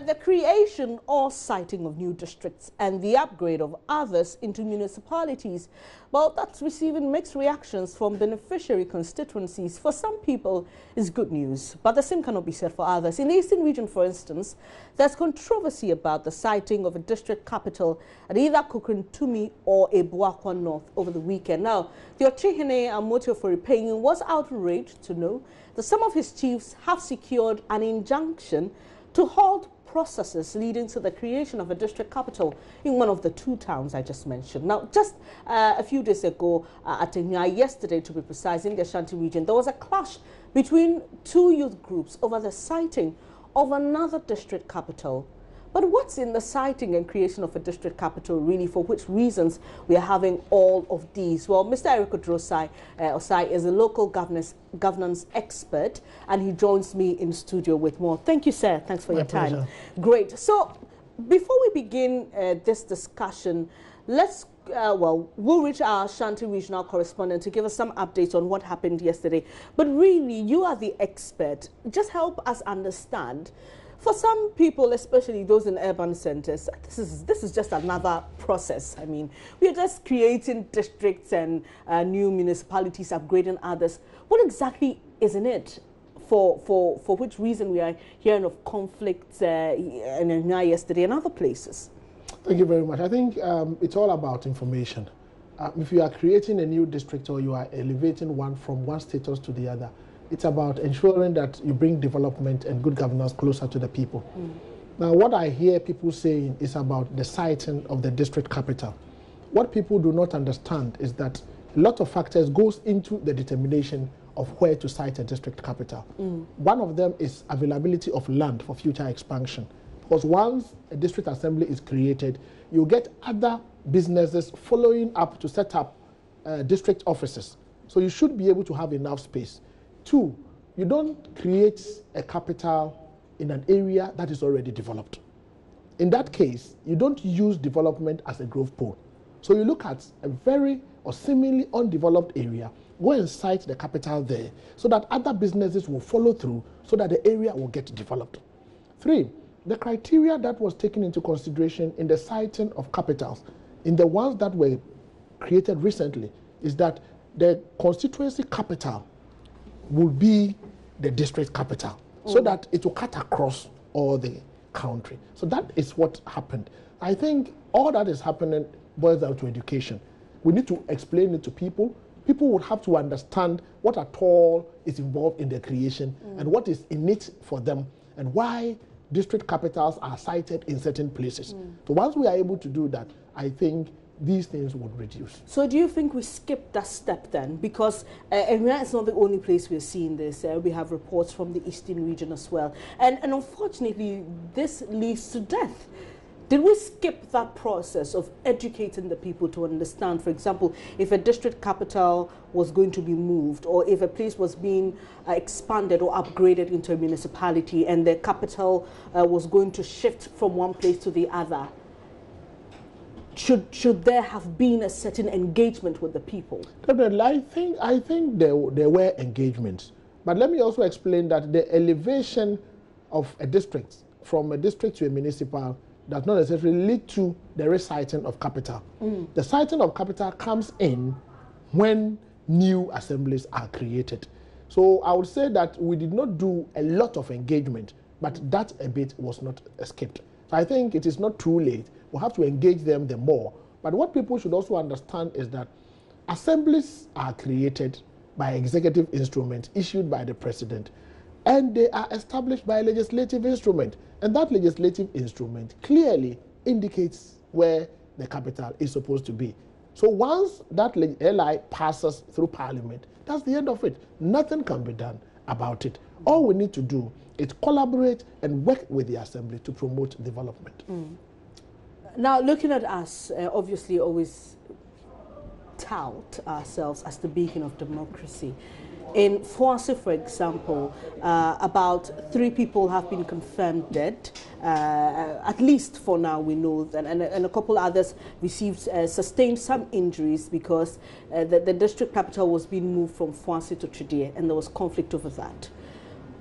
the creation or siting of new districts and the upgrade of others into municipalities, well, that's receiving mixed reactions from beneficiary constituencies. For some people, it's good news, but the same cannot be said for others. In the Eastern region, for instance, there's controversy about the siting of a district capital at either Kukrintumi or Ebuakwa North over the weekend. Now, the Ochihene Amoto for repaying was outraged to know that some of his chiefs have secured an injunction to halt processes leading to the creation of a district capital in one of the two towns I just mentioned. Now, just a few days ago, yesterday to be precise, in the Ashanti region, there was a clash between two youth groups over the siting of another district capital. But what's in the siting and creation of a district capital really? For which reasons we are having all of these? Well, Mr. Eric Osai is a local governance expert, and he joins me in studio with more. Thank you, sir. Thanks for your time. Pleasure. Great. So, before we begin this discussion, let's we'll reach our Ashanti regional correspondent to give us some updates on what happened yesterday. But really, you are the expert. Just help us understand. For some people, especially those in urban centers, this is just another process. I mean, we are just creating districts and new municipalities, upgrading others. What exactly is in it? For which reason we are hearing of conflicts in yesterday and other places? Thank you very much. I think it's all about information. If you are creating a new district or you are elevating one from one status to the other, it's about ensuring that you bring development and good governance closer to the people. Now, what I hear people saying is about the siting of the district capital. What people do not understand is that a lot of factors goes into the determination of where to site a district capital. One of them is availability of land for future expansion. Because once a district assembly is created, you get other businesses following up to set up district offices. So you should be able to have enough space. Two, you don't create a capital in an area that is already developed. In that case, you don't use development as a growth pole. So you look at a very or seemingly undeveloped area, go and site the capital there so that other businesses will follow through so that the area will get developed. Three, the criteria that was taken into consideration in the siting of capitals, in the ones that were created recently, is that the constituency capital will be the district capital so that it will cut across all the country. So that is what happened. I think all that is happening boils down to education. We need to explain it to people. People would have to understand what at all is involved in the creation and what is in it for them and why district capitals are cited in certain places. So once we are able to do that, I think these things would reduce. So do you think we skipped that step then? Because Emiria is not the only place we're seeing this. We have reports from the Eastern region as well. And unfortunately, this leads to death. Did we skip that process of educating the people to understand, for example, if a district capital was going to be moved or if a place was being expanded or upgraded into a municipality and the capital was going to shift from one place to the other? Should there have been a certain engagement with the people? I think there were engagements. But let me also explain that the elevation of a district from a district to a municipal does not necessarily lead to the reciting of capital. The siting of capital comes in when new assemblies are created. So I would say that we did not do a lot of engagement, but that a bit was not skipped. So I think it is not too late. We'll have to engage them the more. But what people should also understand is that assemblies are created by executive instruments issued by the president, and they are established by a legislative instrument. And that legislative instrument clearly indicates where the capital is supposed to be. So once that LI passes through Parliament, that's the end of it. Nothing can be done about it. All we need to do is collaborate and work with the assembly to promote development. Now, looking at us, obviously always tout ourselves as the beacon of democracy. In Fuasi, for example, about 3 people have been confirmed dead, at least for now we know, and a couple others received, sustained some injuries because the district capital was being moved from Fuasi to Chidie, and there was conflict over that.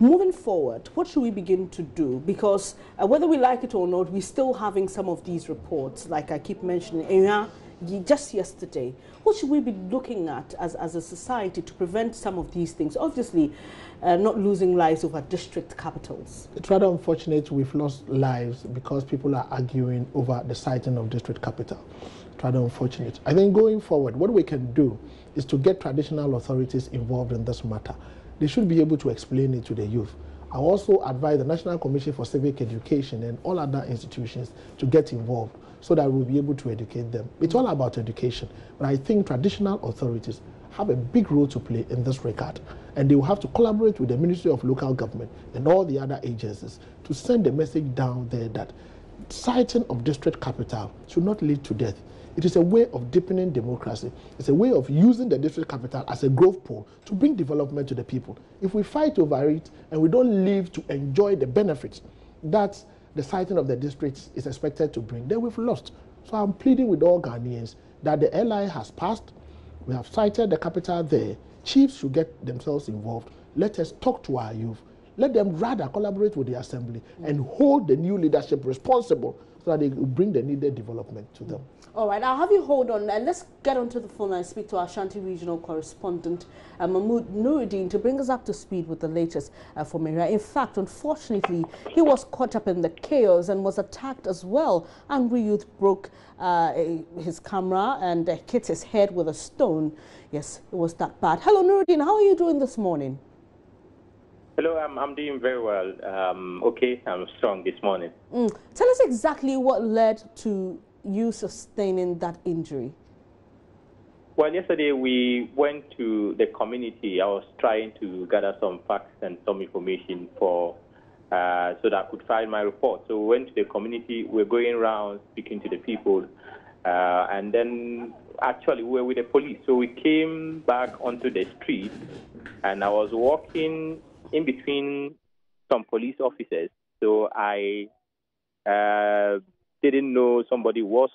Moving forward, what should we begin to do? Because whether we like it or not, we're still having some of these reports, like I keep mentioning, just yesterday. What should we be looking at as a society to prevent some of these things? Obviously, not losing lives over district capitals. It's rather unfortunate we've lost lives because people are arguing over the siting of district capital. It's rather unfortunate. I think going forward, what we can do is to get traditional authorities involved in this matter. They should be able to explain it to the youth. I also advise the National Commission for Civic Education and all other institutions to get involved so that we'll be able to educate them. It's all about education, but I think traditional authorities have a big role to play in this regard, and they will have to collaborate with the Ministry of Local Government and all the other agencies to send a message down there that siting of district capital should not lead to death. It is a way of deepening democracy. It's a way of using the district capital as a growth pole to bring development to the people. If we fight over it and we don't live to enjoy the benefits that the siting of the districts is expected to bring, then we've lost. So I'm pleading with all Ghanaians that the LI has passed. We have cited the capital there. Chiefs should get themselves involved. Let us talk to our youth. Let them rather collaborate with the assembly and hold the new leadership responsible so that they will bring the needed development to them. All right, I'll have you hold on and let's get onto the phone and speak to our Ashanti regional correspondent, Mahmoud Nuruddin, to bring us up to speed with the latest from Area. In fact, unfortunately, he was caught up in the chaos and was attacked as well. Angry youth broke his camera and hit his head with a stone. Yes, it was that bad. Hello, Nuruddin, how are you doing this morning? Hello, I'm doing very well. Okay, I'm strong this morning. Tell us exactly what led to you sustaining that injury. Well, yesterday we went to the community. I was trying to gather some facts and some information for so that I could file my report. So we went to the community. We're going around speaking to the people, and then actually we were with the police. So we came back onto the street, and I was walking in between some police officers. So I didn't know somebody was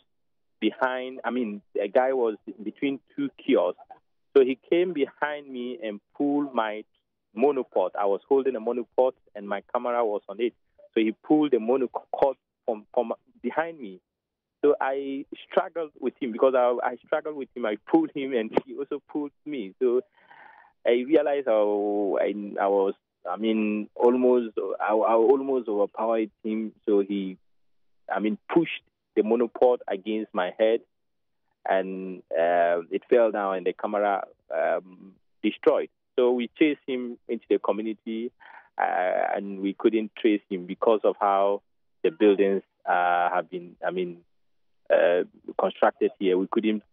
behind. I mean, a guy was between two kiosks. So he came behind me and pulled my monopod. I was holding a monopod and my camera was on it. So he pulled the monopod from behind me. So I struggled with him because I struggled with him. I pulled him and he also pulled me. So I realized how I was, I almost overpowered him. So he pushed the monopod against my head, and it fell down, and the camera destroyed. So we chased him into the community, and we couldn't trace him because of how the buildings have been, constructed here. We couldn't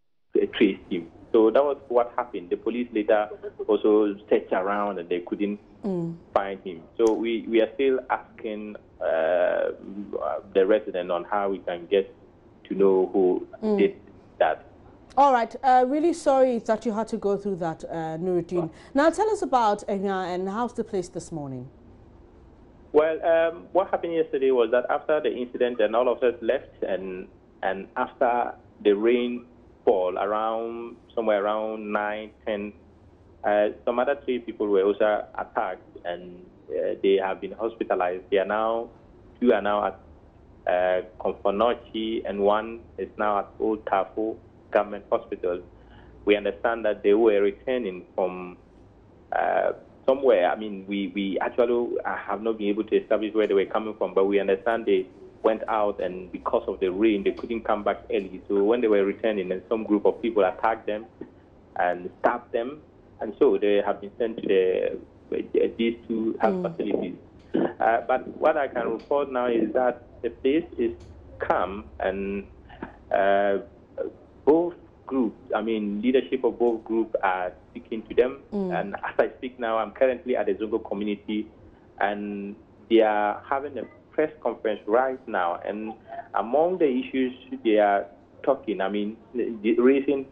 trace him. So that was what happened. The police later also searched around, and they couldn't find him. So we are still asking the resident on how we can get to know who did that. All right. Really sorry that you had to go through that, Nuruddin. Now tell us about Enya and how's the place this morning? Well, what happened yesterday was that after the incident, and all of us left, and after the rainfall somewhere around 9, 10, some other 3 people were also attacked, and they have been hospitalized. 2 are now at Konfonochi, and 1 is now at Old Tafo Government Hospital. We understand that they were returning from somewhere. I mean, we actually have not been able to establish where they were coming from, but we understand they went out, and because of the rain, they couldn't come back early. So when they were returning, and some group of people attacked them and stabbed them, and so they have been sent to these 2 health facilities. But what I can report now is that the place is calm, and both groups, leadership of both groups are speaking to them. And as I speak now, I'm currently at the Zongo community, and they are having a press conference right now. And among the issues they are talking, the reason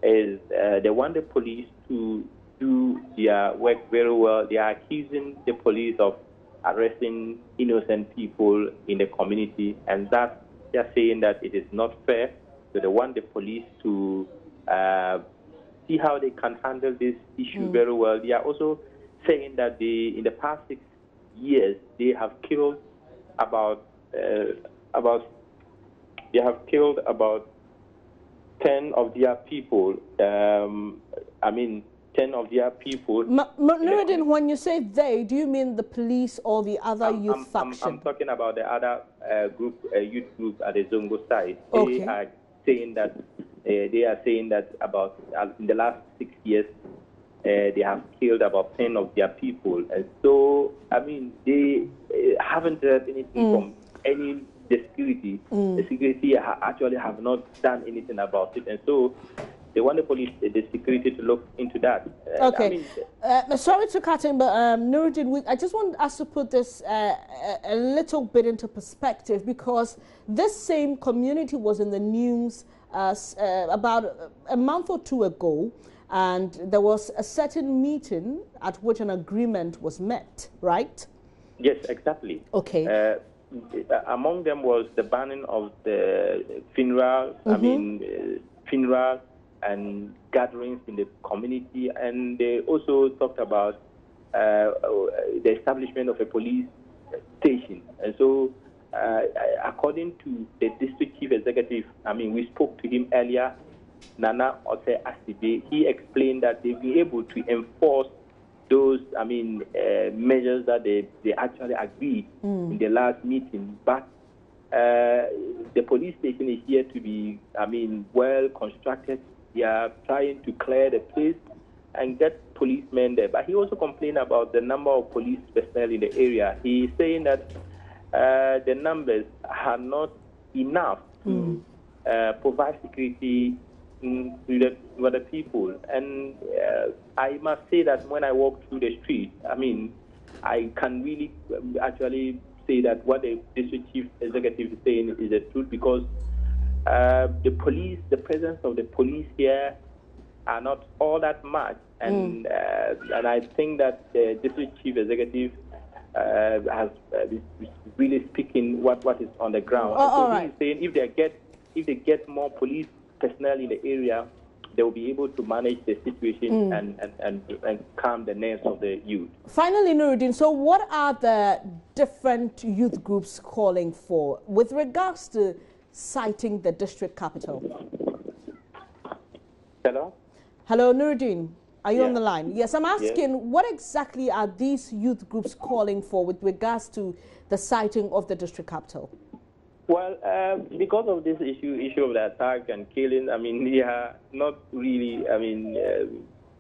is they want the police to do their work very well. They are accusing the police of arresting innocent people in the community, and that they are saying that it is not fair. So they want the police to see how they can handle this issue very well. They are also saying that in the past years, they have killed about 10 of their people. 10 of their people. Nuruddin, when you say they, do you mean the police or the other youth faction? I'm talking about the other youth group at the Zongo side. Okay. They are saying that about in the last 6 years, they have killed about 10 of their people, and so they haven't heard anything from any the security. The security actually have not done anything about it, and so they want the security to look into that. Okay. Sorry to cut in, but Nuruddin, I just want us to put this a little bit into perspective, because this same community was in the news about a month or two ago, and there was a certain meeting at which an agreement was met, right? Yes, exactly. Okay. Among them was the banning of the funeral, funeral and gatherings in the community, and they also talked about the establishment of a police station. And so, according to the district chief executive, we spoke to him earlier, Nana Ose Asibe. He explained that they'll be able to enforce those, measures that they actually agreed in the last meeting. But the police station is here to be, well constructed. They are trying to clear the place and get policemen there. But he also complained about the number of police personnel in the area. He's saying that the numbers are not enough to provide security to the people. And I must say that when I walk through the street, I can really actually say that what the district chief executive is saying is the truth, because the presence of the police here are not all that much, and I think that the district chief executive has really speaking what is on the ground. So he's saying if they get more police personnel in the area, they will be able to manage the situation and calm the nerves of the youth. Finally, Nuruddin, so what are the different youth groups calling for with regards to citing the district capital? Hello, Nuruddin. Are you on the line? Yes, I'm asking, what exactly are these youth groups calling for with regards to the citing of the district capital? Well, because of this issue of the attack and killing, we are not really,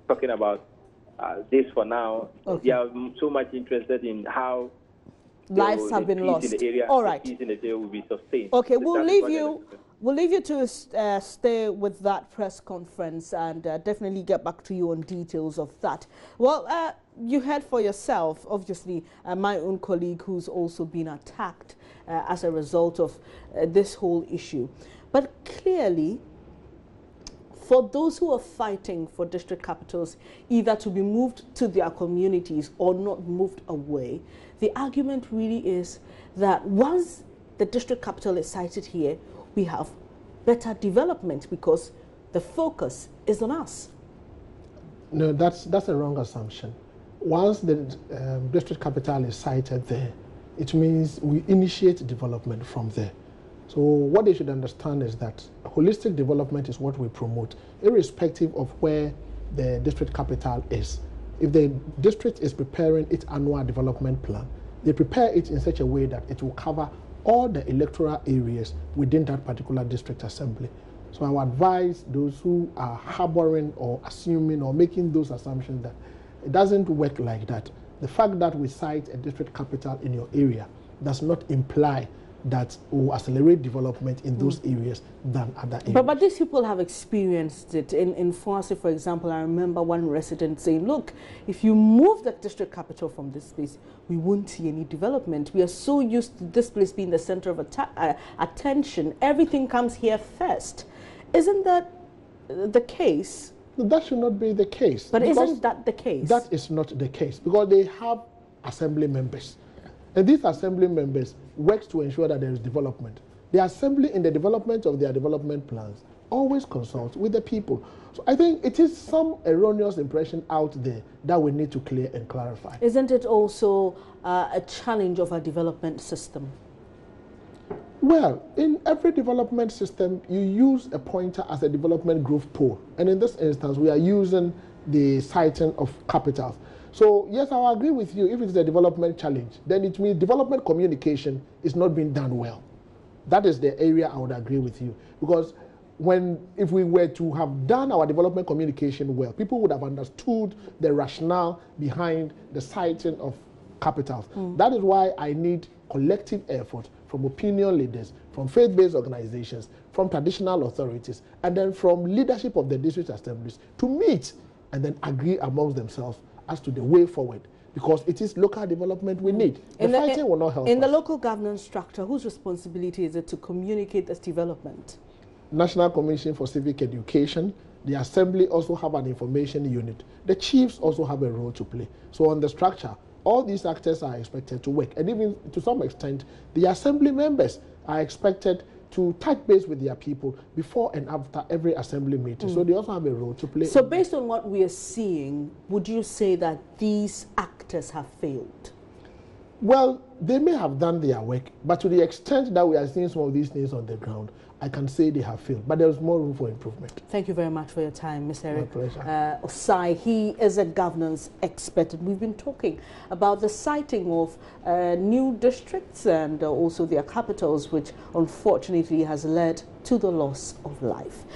talking about this for now. Okay. They are so much interested in how lives have been lost. In the area, all right. The peace in the area will be sustained. Okay, we'll leave you to stay with that press conference and definitely get back to you on details of that. Well, you heard for yourself, obviously, my own colleague who's also been attacked as a result of this whole issue. But clearly, for those who are fighting for district capitals either to be moved to their communities or not moved away, the argument really is that once the district capital is cited here, we have better development because the focus is on us. No, that's a wrong assumption. Once the district capital is cited there, it means we initiate development from there. So what they should understand is that holistic development is what we promote, irrespective of where the district capital is. If the district is preparing its annual development plan, they prepare it in such a way that it will cover all the electoral areas within that particular district assembly. So I would advise those who are harboring or assuming or making those assumptions that it doesn't work like that. The fact that we cite a district capital in your area does not imply that will accelerate development in those areas than other areas. But these people have experienced it. In Francis, for example, I remember one resident saying, look, if you move the district capital from this place, we won't see any development. We are so used to this place being the center of attention. Everything comes here first. Isn't that the case? That should not be the case. But isn't that the case? That is not the case, because they have assembly members. And these assembly members work to ensure that there is development. The assembly, in the development of their development plans, always consult with the people. So I think it is some erroneous impression out there that we need to clear and clarify. Isn't it also a challenge of our development system? Well, in every development system, you use a pointer as a development growth pole. And in this instance, we are using the citing of capitals. So, yes, I agree with you. If it's a development challenge, then it means development communication is not being done well. That is the area I would agree with you. Because if we were to have done our development communication well, people would have understood the rationale behind the citing of capitals. That is why I need collective effort from opinion leaders, from faith-based organizations, from traditional authorities, and then from leadership of the district assemblies to meet and then agree amongst themselves as to the way forward, because it is local development we need. The fighting will not help us. In the local governance structure, whose responsibility is it to communicate this development? National Commission for Civic Education, the Assembly also have an information unit. The chiefs also have a role to play. So on the structure, all these actors are expected to work. And even to some extent, the Assembly members are expected to touch base with their people before and after every Assembly meeting. So they also have a role to play. So based on what we are seeing, would you say that these actors have failed? Well, they may have done their work, but to the extent that we are seeing some of these things on the ground, I can say they have failed, but there's more room for improvement. Thank you very much for your time, Mr. Eric. My pleasure. Osai, he is a governance expert, and we've been talking about the citing of new districts and also their capitals, which unfortunately has led to the loss of life.